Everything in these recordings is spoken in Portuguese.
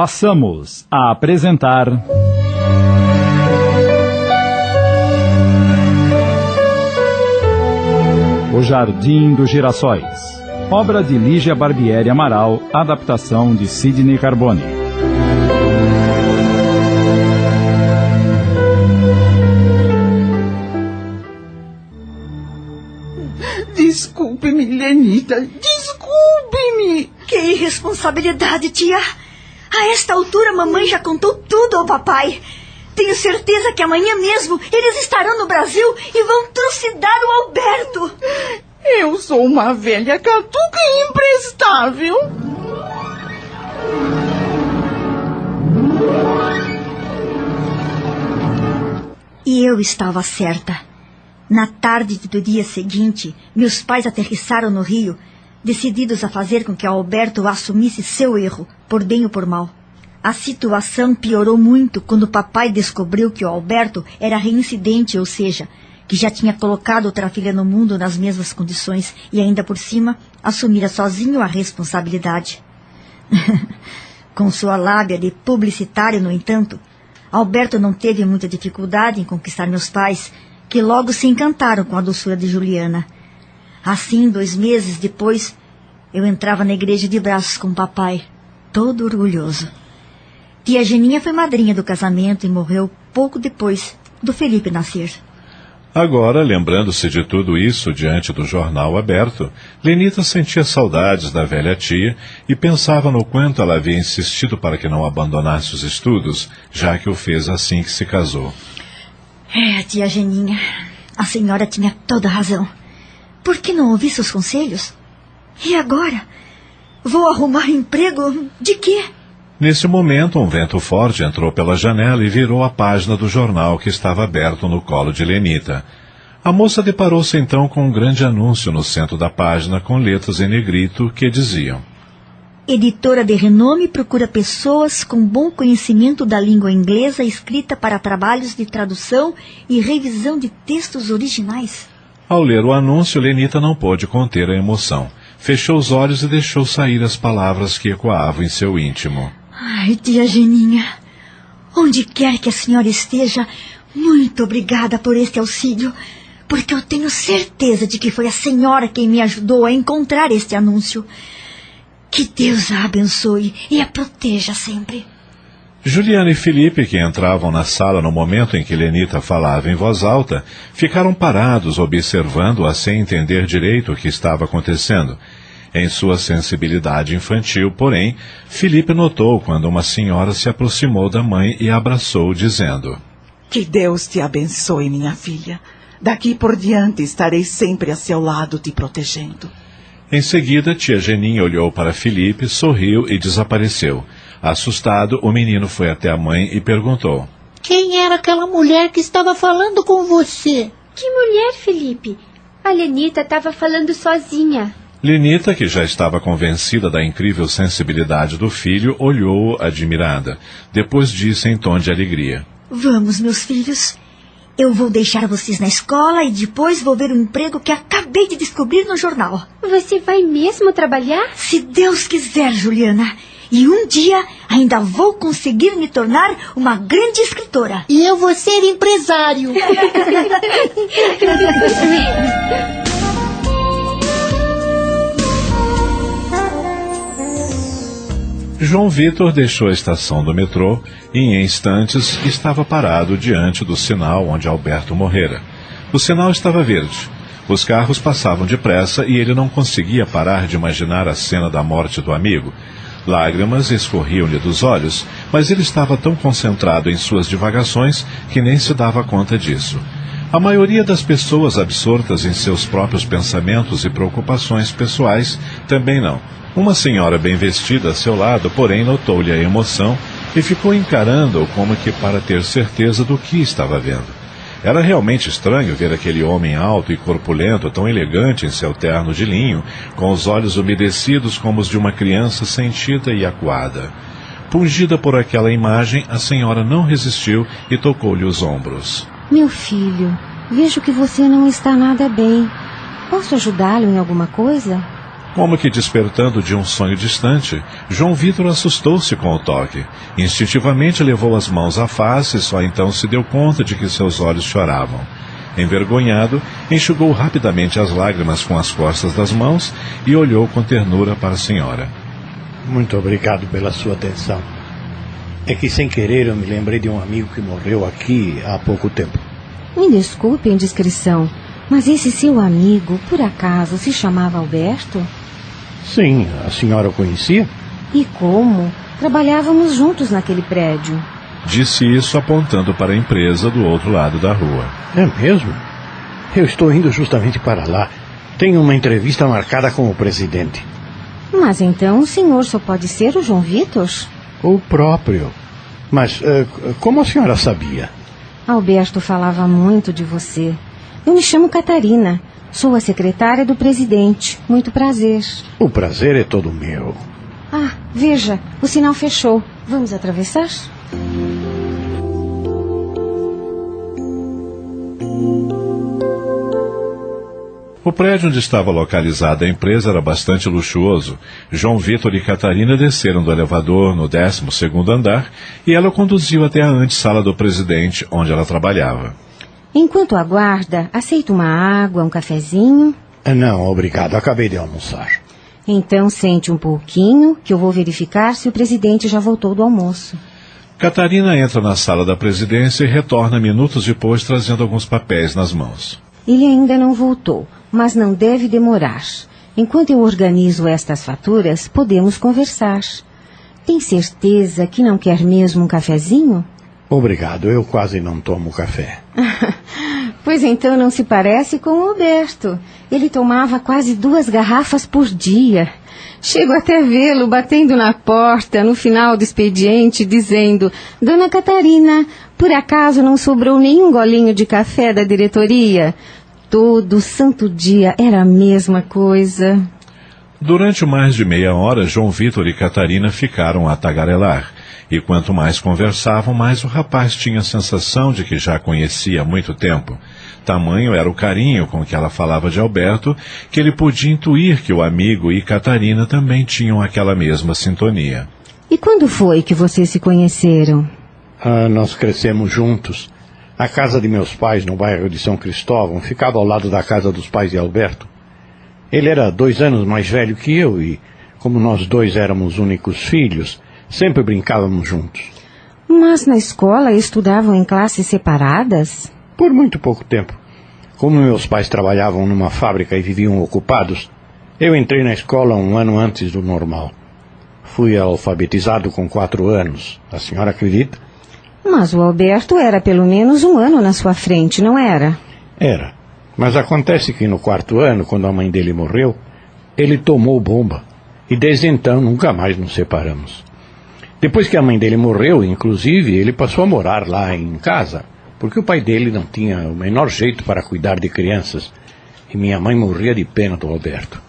Passamos a apresentar... O Jardim dos Girassóis, obra de Lígia Barbieri Amaral, adaptação de Sidney Carbone. Desculpe-me, Lenita, desculpe-me. Que irresponsabilidade, tia. A esta altura, mamãe já contou tudo ao papai. Tenho certeza que amanhã mesmo eles estarão no Brasil e vão trucidar o Alberto. Eu sou uma velha catuca imprestável. E eu estava certa. Na tarde do dia seguinte, meus pais aterrissaram no Rio, decididos a fazer com que Alberto assumisse seu erro, por bem ou por mal. A situação piorou muito quando o papai descobriu que o Alberto era reincidente, ou seja, que já tinha colocado outra filha no mundo nas mesmas condições e ainda por cima assumira sozinho a responsabilidade. Com sua lábia de publicitário, no entanto, Alberto não teve muita dificuldade em conquistar meus pais, que logo se encantaram com a doçura de Juliana. Assim, 2 meses depois, eu entrava na igreja de braços com o papai, todo orgulhoso. Tia Geninha foi madrinha do casamento e morreu pouco depois do Felipe nascer. Agora, lembrando-se de tudo isso diante do jornal aberto, Lenita sentia saudades da velha tia e pensava no quanto ela havia insistido para que não abandonasse os estudos, já que o fez assim que se casou. Tia Geninha, a senhora tinha toda a razão. Por que não ouvi seus conselhos? E agora? Vou arrumar emprego de quê? Nesse momento, um vento forte entrou pela janela e virou a página do jornal que estava aberto no colo de Lenita. A moça deparou-se então com um grande anúncio no centro da página com letras em negrito que diziam: Editora de renome procura pessoas com bom conhecimento da língua inglesa escrita para trabalhos de tradução e revisão de textos originais. Ao ler o anúncio, Lenita não pôde conter a emoção. Fechou os olhos e deixou sair as palavras que ecoavam em seu íntimo. Ai, tia Geninha, onde quer que a senhora esteja, muito obrigada por este auxílio, porque eu tenho certeza de que foi a senhora quem me ajudou a encontrar este anúncio. Que Deus a abençoe e a proteja sempre. Juliana e Felipe, que entravam na sala no momento em que Lenita falava em voz alta, ficaram parados observando-a sem entender direito o que estava acontecendo. Em sua sensibilidade infantil, porém, Felipe notou quando uma senhora se aproximou da mãe e a abraçou, dizendo: Que Deus te abençoe, minha filha. Daqui por diante estarei sempre a seu lado te protegendo. Em seguida, tia Geninha olhou para Felipe, sorriu e desapareceu. Assustado, o menino foi até a mãe e perguntou: Quem era aquela mulher que estava falando com você? Que mulher, Felipe? A Lenita estava falando sozinha. Lenita, que já estava convencida da incrível sensibilidade do filho, olhou-o admirada. Depois disse em tom de alegria: Vamos, meus filhos. Eu vou deixar vocês na escola e depois vou ver um emprego que acabei de descobrir no jornal. Você vai mesmo trabalhar? Se Deus quiser, Juliana. E um dia ainda vou conseguir me tornar uma grande escritora. E eu vou ser empresário. João Vitor deixou a estação do metrô e, em instantes, estava parado diante do sinal onde Alberto morrera. O sinal estava verde. Os carros passavam depressa e ele não conseguia parar de imaginar a cena da morte do amigo. Lágrimas escorriam-lhe dos olhos, mas ele estava tão concentrado em suas divagações que nem se dava conta disso. A maioria das pessoas absortas em seus próprios pensamentos e preocupações pessoais também não. Uma senhora bem vestida a seu lado, porém, notou-lhe a emoção e ficou encarando-o como que para ter certeza do que estava vendo. Era realmente estranho ver aquele homem alto e corpulento, tão elegante em seu terno de linho, com os olhos umedecidos como os de uma criança sentida e acuada. Pungida por aquela imagem, a senhora não resistiu e tocou-lhe os ombros. Meu filho, vejo que você não está nada bem. Posso ajudá-lo em alguma coisa? Como que despertando de um sonho distante, João Vitor assustou-se com o toque. Instintivamente levou as mãos à face e só então se deu conta de que seus olhos choravam. Envergonhado, enxugou rapidamente as lágrimas com as costas das mãos e olhou com ternura para a senhora. Muito obrigado pela sua atenção. É que sem querer eu me lembrei de um amigo que morreu aqui há pouco tempo. Me desculpe a indiscrição, mas esse seu amigo, por acaso, se chamava Alberto? Sim, a senhora o conhecia? E como? Trabalhávamos juntos naquele prédio. Disse isso apontando para a empresa do outro lado da rua. É mesmo? Eu estou indo justamente para lá. Tenho uma entrevista marcada com o presidente. Mas então o senhor só pode ser o João Vitor? O próprio. Mas como a senhora sabia? Alberto falava muito de você. Eu me chamo Catarina. Sou a secretária do presidente. Muito prazer. O prazer é todo meu. Ah, veja, o sinal fechou. Vamos atravessar? O prédio onde estava localizada a empresa era bastante luxuoso. João Vitor e Catarina desceram do elevador no 12º andar e ela o conduziu até a antessala do presidente, onde ela trabalhava. Enquanto aguarda, aceita uma água, um cafezinho? Não, obrigado. Acabei de almoçar. Então sente um pouquinho, que eu vou verificar se o presidente já voltou do almoço. Catarina entra na sala da presidência e retorna minutos depois trazendo alguns papéis nas mãos. Ele ainda não voltou, mas não deve demorar. Enquanto eu organizo estas faturas, podemos conversar. Tem certeza que não quer mesmo um cafezinho? Obrigado, eu quase não tomo café. Pois então não se parece com o Alberto. Ele tomava quase 2 garrafas por dia. Chego até vê-lo batendo na porta no final do expediente, dizendo: Dona Catarina, por acaso não sobrou nenhum golinho de café da diretoria? Todo santo dia era a mesma coisa. Durante mais de meia hora, João Vitor e Catarina ficaram a tagarelar. E quanto mais conversavam, mais o rapaz tinha a sensação de que já a conhecia há muito tempo. Tamanho era o carinho com que ela falava de Alberto, que ele podia intuir que o amigo e Catarina também tinham aquela mesma sintonia. E quando foi que vocês se conheceram? Nós crescemos juntos. A casa de meus pais, no bairro de São Cristóvão, ficava ao lado da casa dos pais de Alberto. Ele era 2 anos mais velho que eu e, como nós dois éramos únicos filhos, sempre brincávamos juntos. Mas na escola estudavam em classes separadas? Por muito pouco tempo. Como meus pais trabalhavam numa fábrica e viviam ocupados, eu entrei na escola 1 ano antes do normal. Fui alfabetizado com 4 anos. A senhora acredita? Mas o Alberto era pelo menos 1 ano na sua frente, não era? Era. Mas acontece que no 4º ano, quando a mãe dele morreu, ele tomou bomba. E desde então nunca mais nos separamos. Depois que a mãe dele morreu, inclusive, ele passou a morar lá em casa, porque o pai dele não tinha o menor jeito para cuidar de crianças. E minha mãe morria de pena do Alberto.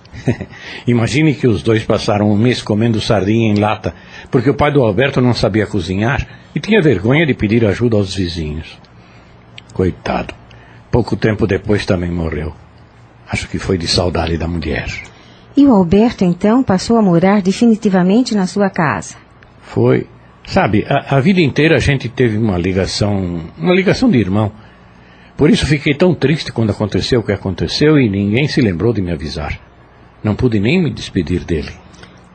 Imagine que os dois passaram 1 mês comendo sardinha em lata, porque o pai do Alberto não sabia cozinhar e tinha vergonha de pedir ajuda aos vizinhos. Coitado. Pouco tempo depois também morreu. Acho que foi de saudade da mulher. E o Alberto, então, passou a morar definitivamente na sua casa? Foi. Sabe, a vida inteira a gente teve uma ligação de irmão. Por isso fiquei tão triste quando aconteceu o que aconteceu e ninguém se lembrou de me avisar. Não pude nem me despedir dele.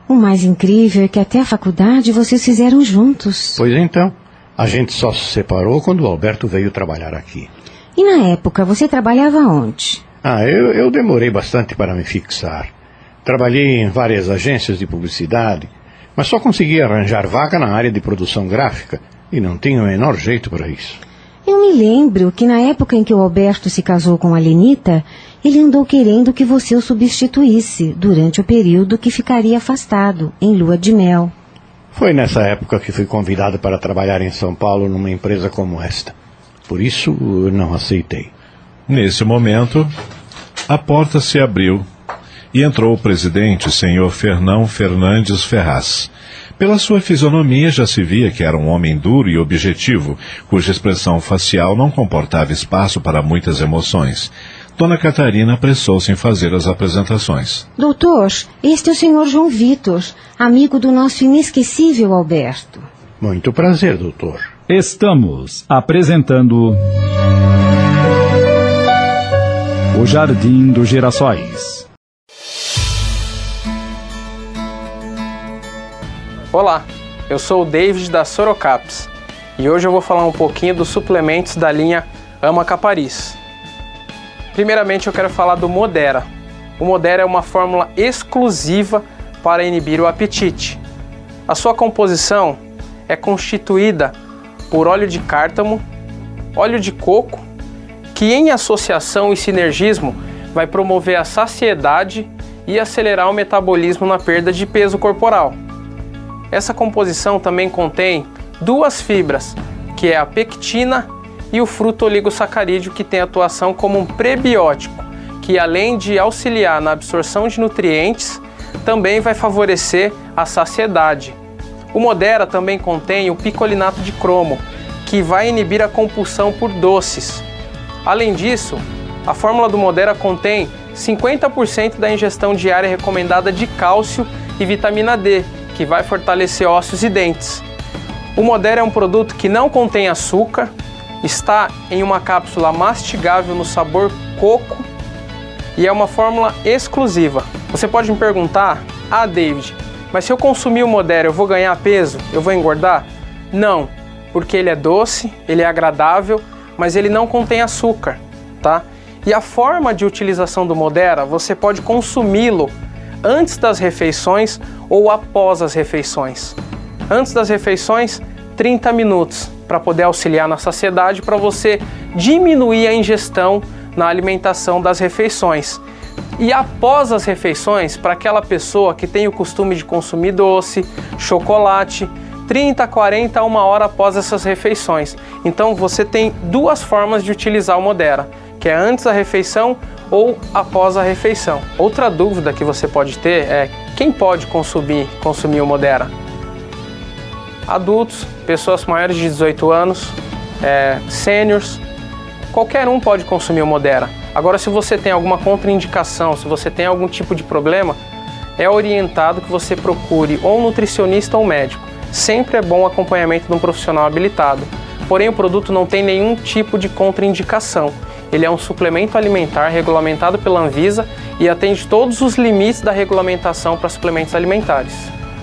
O mais incrível é que até a faculdade vocês fizeram juntos. Pois então, a gente só se separou quando o Alberto veio trabalhar aqui. E na época, você trabalhava onde? Eu demorei bastante para me fixar. Trabalhei em várias agências de publicidade, mas só consegui arranjar vaga na área de produção gráfica e não tinha o menor jeito para isso. Eu me lembro que na época em que o Alberto se casou com a Lenita, ele andou querendo que você o substituísse durante o período que ficaria afastado, em lua de mel. Foi nessa época que fui convidado para trabalhar em São Paulo numa empresa como esta. Por isso, eu não aceitei. Nesse momento, a porta se abriu e entrou o presidente, senhor Fernão Fernandes Ferraz. Pela sua fisionomia já se via que era um homem duro e objetivo, cuja expressão facial não comportava espaço para muitas emoções. Dona Catarina apressou-se em fazer as apresentações. Doutor, este é o senhor João Vitor, amigo do nosso inesquecível Alberto. Muito prazer, doutor. Estamos apresentando O Jardim dos Girassóis. Olá, eu sou o David da Sorocaps e hoje eu vou falar um pouquinho dos suplementos da linha Ama Capariz. Primeiramente eu quero falar do Modera. O Modera é uma fórmula exclusiva para inibir o apetite. A sua composição é constituída por óleo de cártamo, óleo de coco, que em associação e sinergismo vai promover a saciedade e acelerar o metabolismo na perda de peso corporal. Essa composição também contém duas fibras, que é a pectina e o fruto oligosacarídeo, que tem atuação como um prebiótico, que além de auxiliar na absorção de nutrientes, também vai favorecer a saciedade. O Modera também contém o picolinato de cromo, que vai inibir a compulsão por doces. Além disso, a fórmula do Modera contém 50% da ingestão diária recomendada de cálcio e vitamina D, que vai fortalecer ossos e dentes. O Modera é um produto que não contém açúcar, está em uma cápsula mastigável no sabor coco e é uma fórmula exclusiva. Você pode me perguntar, David, mas se eu consumir o Modera eu vou ganhar peso? Eu vou engordar? Não, porque ele é doce, ele é agradável, mas ele não contém açúcar, tá? E a forma de utilização do Modera, você pode consumi-lo antes das refeições ou após as refeições. Antes das refeições, 30 minutos, para poder auxiliar na saciedade, para você diminuir a ingestão na alimentação das refeições. E após as refeições, para aquela pessoa que tem o costume de consumir doce, chocolate, 30, 40 a 1 hora após essas refeições. Então você tem duas formas de utilizar o Modera, que é antes da refeição ou após a refeição. Outra dúvida que você pode ter é quem pode consumir o Modera? Adultos, pessoas maiores de 18 anos, sêniors, qualquer um pode consumir o Modera. Agora, se você tem alguma contraindicação, se você tem algum tipo de problema, é orientado que você procure ou um nutricionista ou um médico. Sempre é bom o acompanhamento de um profissional habilitado. Porém, o produto não tem nenhum tipo de contraindicação. Ele é um suplemento alimentar regulamentado pela Anvisa e atende todos os limites da regulamentação para suplementos alimentares.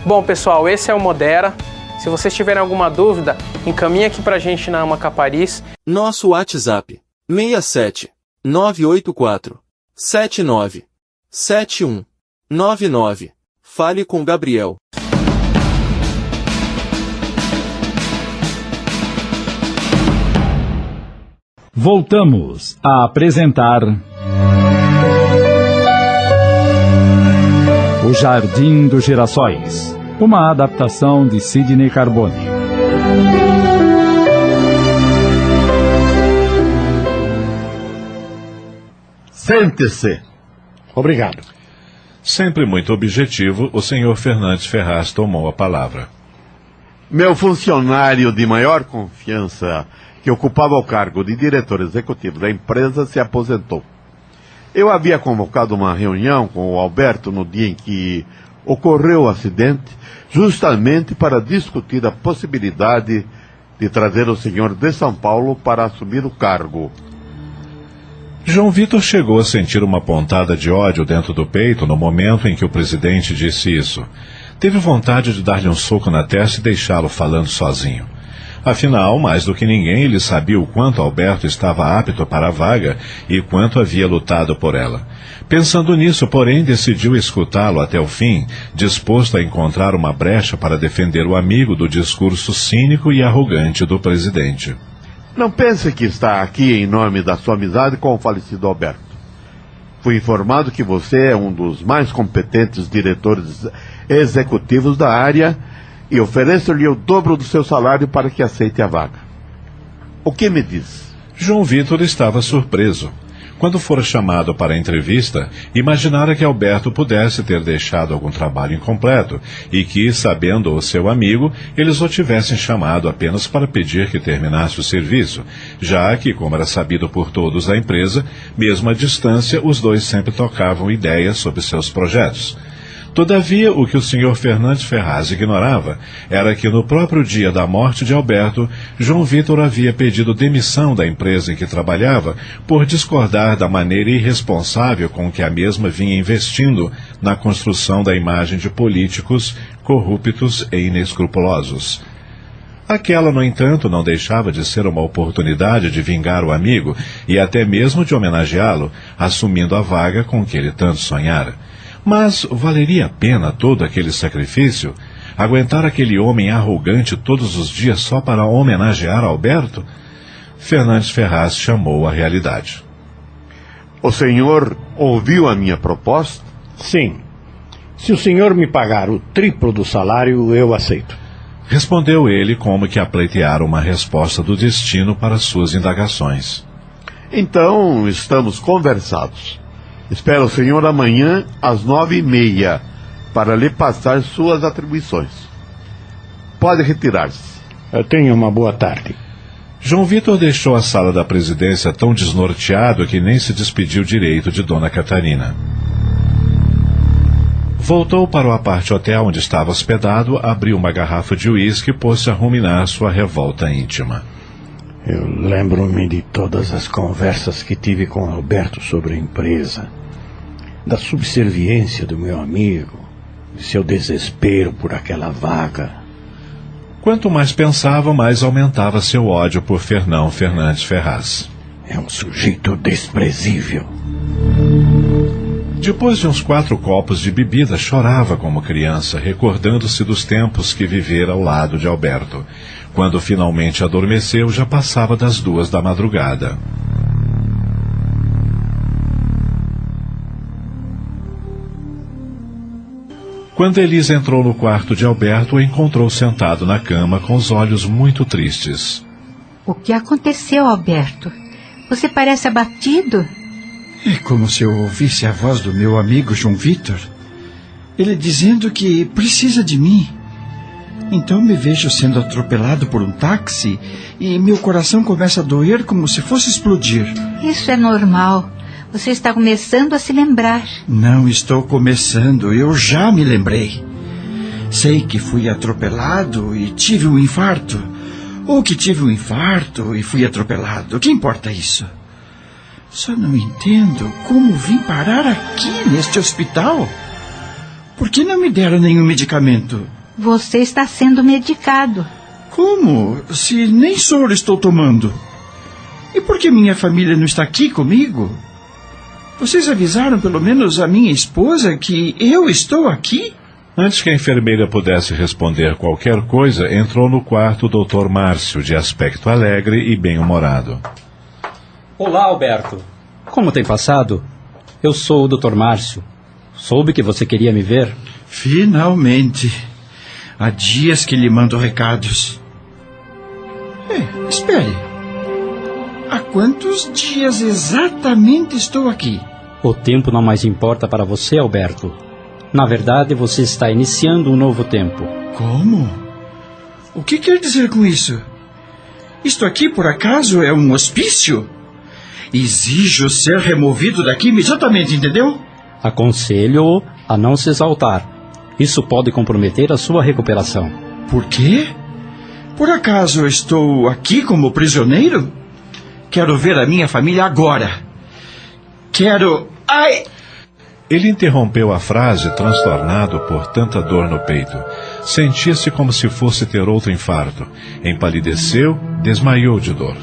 Bom, pessoal, esse é o Modera. Se vocês tiverem alguma dúvida, encaminhe aqui pra gente na Ama Capariz. Nosso WhatsApp, 67 984 79 71 99. Fale com Gabriel. Voltamos a apresentar O Jardim dos Girassóis, uma adaptação de Sidney Carbone. Sente-se. Obrigado. Sempre muito objetivo, o senhor Fernandes Ferraz tomou a palavra. Meu funcionário de maior confiança, que ocupava o cargo de diretor executivo da empresa, se aposentou. Eu havia convocado uma reunião com o Alberto no dia em que ocorreu o acidente, justamente para discutir a possibilidade de trazer o senhor de São Paulo para assumir o cargo. João Vitor chegou a sentir uma pontada de ódio dentro do peito no momento em que o presidente disse isso. Teve vontade de dar-lhe um soco na testa e deixá-lo falando sozinho. Afinal, mais do que ninguém, ele sabia o quanto Alberto estava apto para a vaga e quanto havia lutado por ela. Pensando nisso, porém, decidiu escutá-lo até o fim, disposto a encontrar uma brecha para defender o amigo do discurso cínico e arrogante do presidente. Não pense que está aqui em nome da sua amizade com o falecido Alberto. Fui informado que você é um dos mais competentes diretores executivos da área e ofereço-lhe o dobro do seu salário para que aceite a vaga. O que me diz? João Vitor estava surpreso. Quando fora chamado para a entrevista, imaginara que Alberto pudesse ter deixado algum trabalho incompleto e que, sabendo o seu amigo, eles o tivessem chamado apenas para pedir que terminasse o serviço, já que, como era sabido por todos da empresa, mesmo à distância, os dois sempre trocavam ideias sobre seus projetos. Todavia, o que o Sr. Fernandes Ferraz ignorava era que, no próprio dia da morte de Alberto, João Vitor havia pedido demissão da empresa em que trabalhava por discordar da maneira irresponsável com que a mesma vinha investindo na construção da imagem de políticos corruptos e inescrupulosos. Aquela, no entanto, não deixava de ser uma oportunidade de vingar o amigo e até mesmo de homenageá-lo, assumindo a vaga com que ele tanto sonhara. Mas valeria a pena todo aquele sacrifício? Aguentar aquele homem arrogante todos os dias só para homenagear Alberto? Fernandes Ferraz chamou a realidade. O senhor ouviu a minha proposta? Sim. Se o senhor me pagar o triplo do salário, eu aceito. Respondeu ele como que a pleitear uma resposta do destino para suas indagações. Então, estamos conversados. Espero o senhor amanhã às 9h30 para lhe passar suas atribuições. Pode retirar-se. Tenha uma boa tarde. João Vitor deixou a sala da presidência tão desnorteado que nem se despediu direito de Dona Catarina. Voltou para o apart-hotel onde estava hospedado, abriu uma garrafa de uísque e pôs-se a ruminar sua revolta íntima. Eu lembro-me de todas as conversas que tive com Alberto sobre a empresa, da subserviência do meu amigo, de seu desespero por aquela vaga. Quanto mais pensava, mais aumentava seu ódio por Fernão Fernandes Ferraz. É um sujeito desprezível. Depois de uns 4 copos de bebida, chorava como criança, recordando-se dos tempos que vivera ao lado de Alberto. Quando finalmente adormeceu, já passava das 2 da madrugada. Quando Elisa entrou no quarto de Alberto, o encontrou sentado na cama com os olhos muito tristes. O que aconteceu, Alberto? Você parece abatido. É como se eu ouvisse a voz do meu amigo João Vitor. Ele dizendo que precisa de mim. Então me vejo sendo atropelado por um táxi e meu coração começa a doer como se fosse explodir. Isso é normal. Você está começando a se lembrar. Não estou começando, eu já me lembrei. Sei que fui atropelado e tive um infarto. Ou que tive um infarto e fui atropelado. Que importa isso? Só não entendo como vim parar aqui, neste hospital. Por que não me deram nenhum medicamento? Você está sendo medicado. Como? Se nem soro estou tomando. E por que minha família não está aqui comigo? Vocês avisaram pelo menos a minha esposa que eu estou aqui? Antes que a enfermeira pudesse responder qualquer coisa, entrou no quarto o Dr. Márcio, de aspecto alegre e bem-humorado. Olá, Alberto. Como tem passado? Eu sou o Dr. Márcio. Soube que você queria me ver. Finalmente. Há dias que lhe mando recados. Espere. Há quantos dias exatamente estou aqui? O tempo não mais importa para você, Alberto. Na verdade, você está iniciando um novo tempo. Como? O que quer dizer com isso? Isto aqui, por acaso, é um hospício? Exijo ser removido daqui imediatamente, entendeu? Aconselho-o a não se exaltar. Isso pode comprometer a sua recuperação. Por quê? Por acaso eu estou aqui como prisioneiro? Quero ver a minha família agora. Quero... Ai! Ele interrompeu a frase, transtornado por tanta dor no peito. Sentia-se como se fosse ter outro infarto. Empalideceu, desmaiou de dor.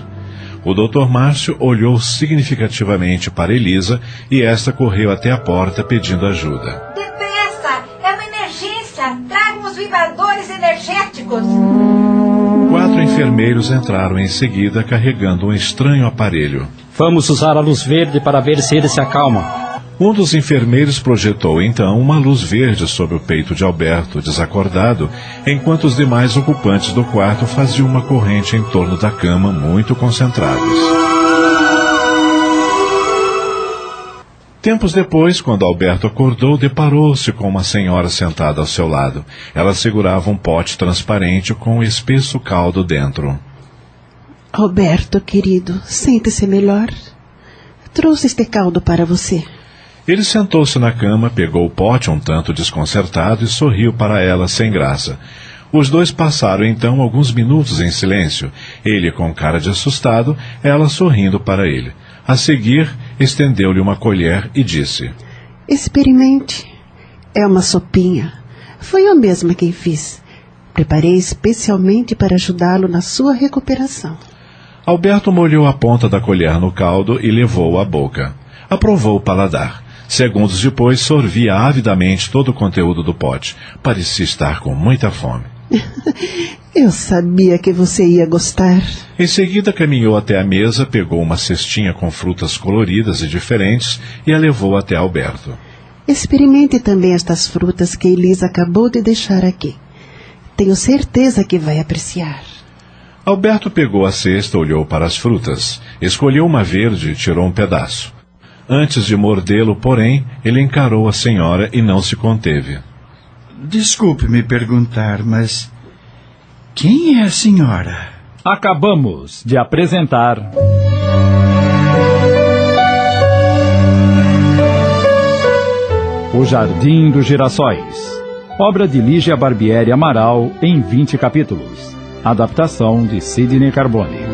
O Dr. Márcio olhou significativamente para Elisa e esta correu até a porta pedindo ajuda. Depressa! É uma emergência! Tragam os vibradores energéticos! 4 enfermeiros entraram em seguida carregando um estranho aparelho. Vamos usar a luz verde para ver se ele se acalma. Um dos enfermeiros projetou então uma luz verde sobre o peito de Alberto, desacordado, enquanto os demais ocupantes do quarto faziam uma corrente em torno da cama, muito concentrados. Tempos depois, quando Alberto acordou, deparou-se com uma senhora sentada ao seu lado. Ela segurava um pote transparente com um espesso caldo dentro. Alberto, querido, sente-se melhor. Trouxe este caldo para você. Ele sentou-se na cama, pegou o pote um tanto desconcertado e sorriu para ela sem graça. Os dois passaram então alguns minutos em silêncio, ele com cara de assustado, ela sorrindo para ele. A seguir, estendeu-lhe uma colher e disse: Experimente. É uma sopinha. Foi eu mesma quem fiz. Preparei especialmente para ajudá-lo na sua recuperação. Alberto molhou a ponta da colher no caldo e levou-o à boca. Aprovou o paladar. Segundos depois, sorvia avidamente todo o conteúdo do pote. Parecia estar com muita fome. Eu sabia que você ia gostar. Em seguida caminhou até a mesa, pegou uma cestinha com frutas coloridas e diferentes e a levou até Alberto. Experimente também estas frutas que Elisa acabou de deixar aqui. Tenho certeza que vai apreciar. Alberto pegou a cesta, olhou para as frutas, escolheu uma verde e tirou um pedaço. Antes de mordê-lo, porém, ele encarou a senhora e não se conteve. Desculpe-me perguntar, mas quem é a senhora? Acabamos de apresentar O Jardim dos Girassóis, obra de Lígia Barbieri Amaral em 20 capítulos. Adaptação de Sidney Carbone.